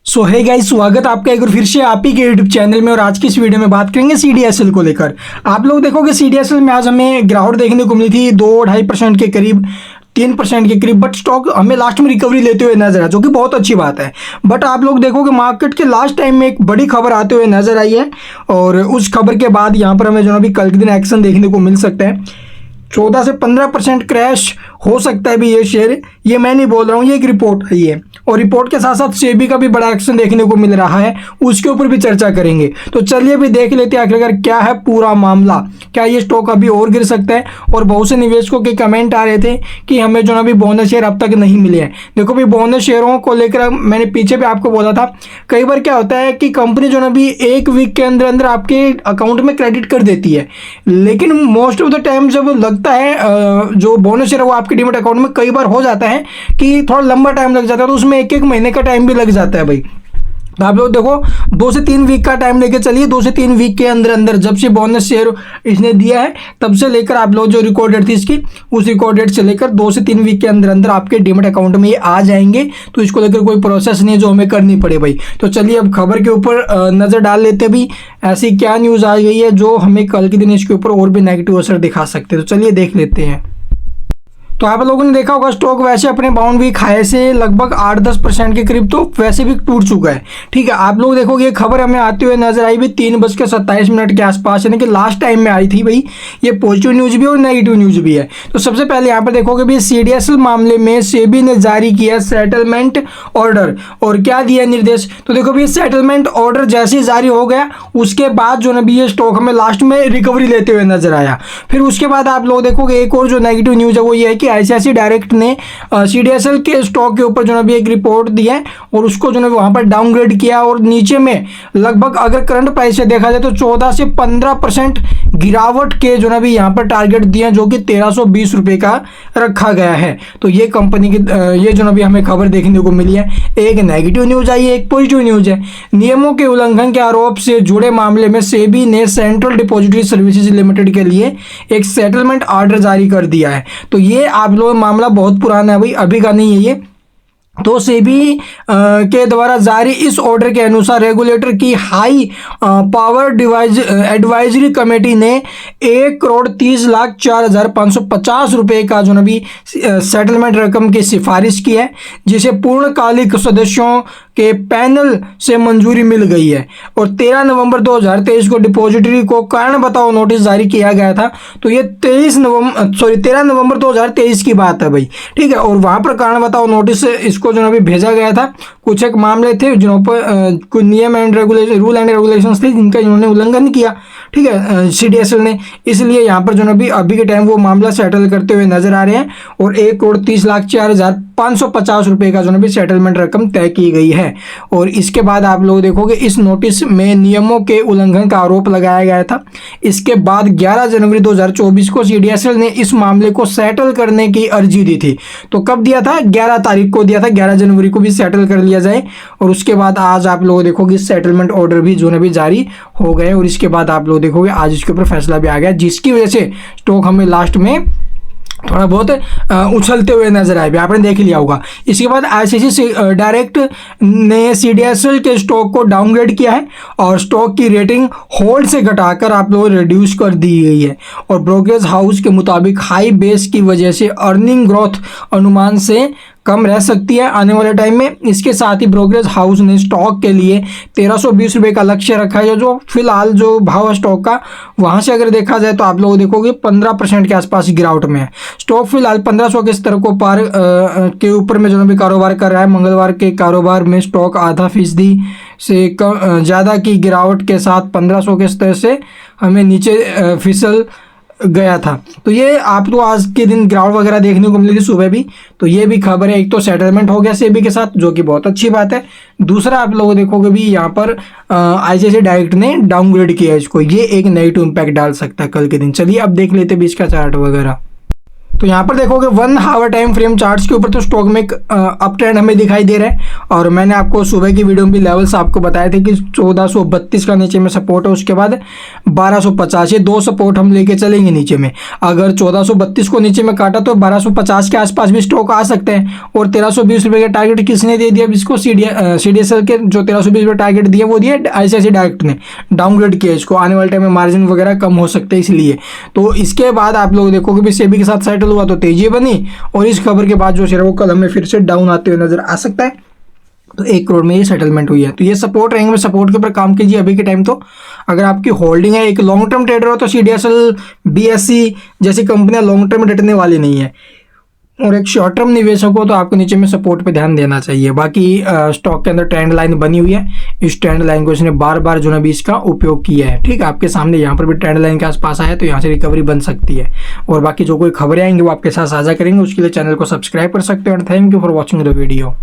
सो है गाइस, स्वागत आपका एक बार फिर से आप ही के यूट्यूब चैनल में। और आज की इस वीडियो में बात करेंगे CDSL को लेकर। आप लोग देखोगे CDSL में आज हमें गिरावट देखने को मिली थी 2-2.5% के करीब, 3% के करीब, बट स्टॉक हमें लास्ट में रिकवरी लेते हुए नजर आया, जो कि बहुत अच्छी बात है। बट आप लोग देखोगे मार्केट के लास्ट टाइम में एक बड़ी खबर आते हुए नजर आई है, और उस खबर के बाद यहाँ पर हमें जो अभी कल के दिन एक्शन देखने को मिल सकता है। 14 से 15% क्रैश हो सकता है भी ये शेयर, ये मैं नहीं बोल रहा हूँ, ये एक रिपोर्ट है ये। और रिपोर्ट के साथ साथ सेबी का भी बड़ा एक्शन देखने को मिल रहा है, उसके ऊपर भी चर्चा करेंगे। तो चलिए भी देख लेते हैं आखिरकार क्या है पूरा मामला। क्या ये स्टॉक अभी और गिर सकता है? और बहुत से निवेशकों के कमेंट आ रहे थे कि हमें जो अभी बोनस शेयर अब तक नहीं मिले हैं। देखो भाई, बोनस शेयरों को लेकर मैंने पीछे भी आपको बोला था, कई बार क्या होता है कि कंपनी जो अभी एक वीक के अंदर अंदर आपके अकाउंट में क्रेडिट कर देती है, लेकिन मोस्ट ऑफ द टाइम जब लगता है जो बोनस शेयर है वो आपके डीमैट अकाउंट में कई बार हो जाता है कि थोड़ा लंबा टाइम लग जाता है, तो उसमें एक महीने का टाइम भी लग जाता है भाई। तो आप लोग देखो 2 से 3 वीक का टाइम लेके चलिए। 2 से 3 वीक के अंदर अंदर जब से बोनस शेयर इसने दिया है तब से लेकर आप लोग जो रिकॉर्ड डेट थी इसकी, उस रिकॉर्ड डेट से लेकर 2 से 3 वीक के अंदर अंदर आपके डीमैट अकाउंट में ये आ जाएंगे। तो इसको लेकर कोई प्रोसेस नहीं है जो हमें करनी पड़े भाई। तो चलिए अब खबर के ऊपर नज़र डाल लेते भी, ऐसी क्या न्यूज़ आ गई है जो हमें कल के दिन इसके ऊपर और भी नेगेटिव असर दिखा सकते हैं। तो चलिए देख लेते हैं। तो आप लोगों ने देखा होगा स्टॉक वैसे अपने बाउंड वीक हाई से लगभग 8-10% के करीब तो वैसे भी टूट चुका है। ठीक है, आप लोग देखोगे ये खबर हमें आते हुए नजर आई भी 3:27 के आसपास, यानी कि लास्ट टाइम में आई थी भाई। ये पॉजिटिव न्यूज़ भी और नेगेटिव न्यूज़ भी है। तो सबसे पहले यहाँ पर देखोगे भी CDSL मामले में सेबी ने जारी किया सेटलमेंट ऑर्डर। और क्या दिया निर्देश? तो देखो भी सेटलमेंट ऑर्डर जैसे ही जारी हो गया उसके बाद जो भी ये स्टॉक हमें लास्ट में रिकवरी लेते हुए नजर आया। फिर उसके बाद आप लोग देखोगे एक और जो नेगेटिव न्यूज़ है वो ये है कि ICICI डायरेक्ट ने CDSL के स्टॉक के ऊपर जो है एक रिपोर्ट दी है और उसको जो है वहां पर डाउनग्रेड किया, और नीचे में लगभग अगर करंट प्राइस से देखा जाए तो 14 से 15% गिरावट के जो है यहाँ पर टारगेट दिए, जो कि 1320 रुपये का रखा गया है। तो ये कंपनी की ये जो अभी हमें खबर देखने को मिली है। एक नेगेटिव न्यूज आई है, एक पॉजिटिव न्यूज है। नियमों के उल्लंघन के आरोप से जुड़े मामले में सेबी ने सेंट्रल डिपॉजिटरी सर्विसेज लिमिटेड के लिए एक सेटलमेंट ऑर्डर जारी कर दिया है। तो ये आप लोग मामला बहुत पुराना है भाई, अभी का नहीं है ये। तो सेबी के द्वारा जारी इस ऑर्डर के अनुसार रेगुलेटर की हाई पावर एडवाइजरी कमेटी ने 1,30,04,550 रुपये का जो भी सेटलमेंट रकम की सिफारिश की है, जिसे पूर्णकालिक सदस्यों के पैनल से मंजूरी मिल गई है। और 13 नवंबर 2023 को डिपॉजिटरी को कारण बताओ नोटिस जारी किया गया था। तो ये 13 नवंबर 2023 की बात है भाई। ठीक है, और वहाँ पर कारण बताओ नोटिस इसको जो अभी भेजा गया था। कुछ एक मामले थे जिन पर कुछ नियम and regulation, rule and regulations थे जिनका इन्होंने उल्लंघन किया। ठीक है, CDSL ने, इसलिए यहाँ पर जो अभी के टाइम वो मामला सेटल करते हुए नजर आ रहे हैं। और 1,30,04,550 रुपये का जो भी सेटलमेंट रकम तय की गई है। और इसके बाद आप लोग देखोगे इस नोटिस में नियमों के उल्लंघन का आरोप लगाया गया था। इसके बाद 11 जनवरी 2024 को CDSL ने इस मामले को सेटल करने की अर्जी दी थी। तो कब दिया था? 11 तारीख को दिया था, 11 जनवरी को भी सेटल कर लिया जाए। और उसके बाद आज आप लोग देखोगे सेटलमेंट ऑर्डर भी जो भी जारी हो गए। और इसके बाद आप लोग देखोगे आज इसके ऊपर फैसला भी आ गया, जिसकी वजह से स्टॉक हमें लास्ट में थोड़ा बहुत उछलते हुए नजर आए, आपने देख लिया होगा। इसके बाद ICICI डायरेक्ट ने CDSL के स्टॉक को डाउनग्रेड किया है और स्टॉक की रेटिंग होल्ड से घटाकर आप लोग रिड्यूस कर दी गई है। और ब्रोकरेज हाउस के मुताबिक हाई बेस की वजह से अर्निंग ग्रोथ अनुमान से कम रह सकती है आने वाले टाइम में। इसके साथ ही ब्रोकरेज हाउस ने स्टॉक के लिए 1320 रुपये का लक्ष्य रखा है, जो फिलहाल जो भाव है स्टॉक का वहां से अगर देखा जाए तो आप लोग देखोगे 15% के आसपास गिरावट में है। स्टॉक फिलहाल 1500 के स्तर को पार के ऊपर में जो भी कारोबार कर रहा है। मंगलवार के कारोबार में स्टॉक आधा फीसदी से कम ज़्यादा की गिरावट के साथ 1500 के स्तर से हमें नीचे फिसल गया था। तो ये आप तो आज के दिन गिरावट वगैरह देखने को मिली थी सुबह भी। तो ये भी खबर है, एक तो सेटलमेंट हो गया सेबी के साथ, जो कि बहुत अच्छी बात है। दूसरा आप लोग देखोगे भी यहाँ पर ICICI डायरेक्ट ने डाउनग्रेड किया इसको, ये एक नेगेटिव इम्पैक्ट डाल सकता है कल के दिन। चलिए अब देख लेते हैं इसका चार्ट वगैरह। तो यहाँ पर देखोगे 1 आवर टाइम फ्रेम चार्ट्स के ऊपर तो स्टॉक में एक अप ट्रेंड हमें दिखाई दे रहा है। और मैंने आपको सुबह की वीडियो में भी लेवल्स आपको बताए थे कि 1432 का नीचे में सपोर्ट है, उसके बाद 1250, ये 2 सपोर्ट हम लेके चलेंगे नीचे में। अगर 1432 को नीचे में काटा तो 1250 के आसपास भी स्टॉक आ सकते हैं। और 1320 रुपये का टारगेट किसने दे दिया इसको? CDSL के जो 1320 रुपये टारगेट दिया वो दिया ICICI डायरेक्ट ने, डाउनग्रेड किया इसको। आने वाले टाइम में मार्जिन वगैरह कम हो सकते हैं इसलिए। तो इसके बाद आप लोग देखोगे भी सेबी के साथ सेटल हुआ तो तेजी बनी, और इस खबर के बाद जो शेयर वो कल हमें फिर से डाउन आते हुए नजर आ सकता है। तो 1 करोड़ में ये सेटलमेंट हुई है। तो ये सपोर्ट रहेंगे, सपोर्ट के ऊपर काम कीजिए अभी के टाइम। तो अगर आपकी होल्डिंग है, एक लॉन्ग टर्म ट्रेडर हो तो CDSL BSE जैसी कंपनियां लॉन्ग टर्म में डटने वाली नहीं है। और एक शॉर्ट टर्म निवेशक हो तो आपको नीचे में सपोर्ट पे ध्यान देना चाहिए। बाकी स्टॉक के अंदर ट्रेंड लाइन बनी हुई है, इस ट्रेंड लाइन को इसने बार बार जो है भी इसका उपयोग किया है। ठीक है, आपके सामने यहाँ पर भी ट्रेंड लाइन के आसपास आया तो यहाँ से रिकवरी बन सकती है। और बाकी जो कोई खबरें आएंगी वो आपके साथ साझा करेंगे, उसके लिए चैनल को सब्सक्राइब कर सकते हो। And thank you for watching the video.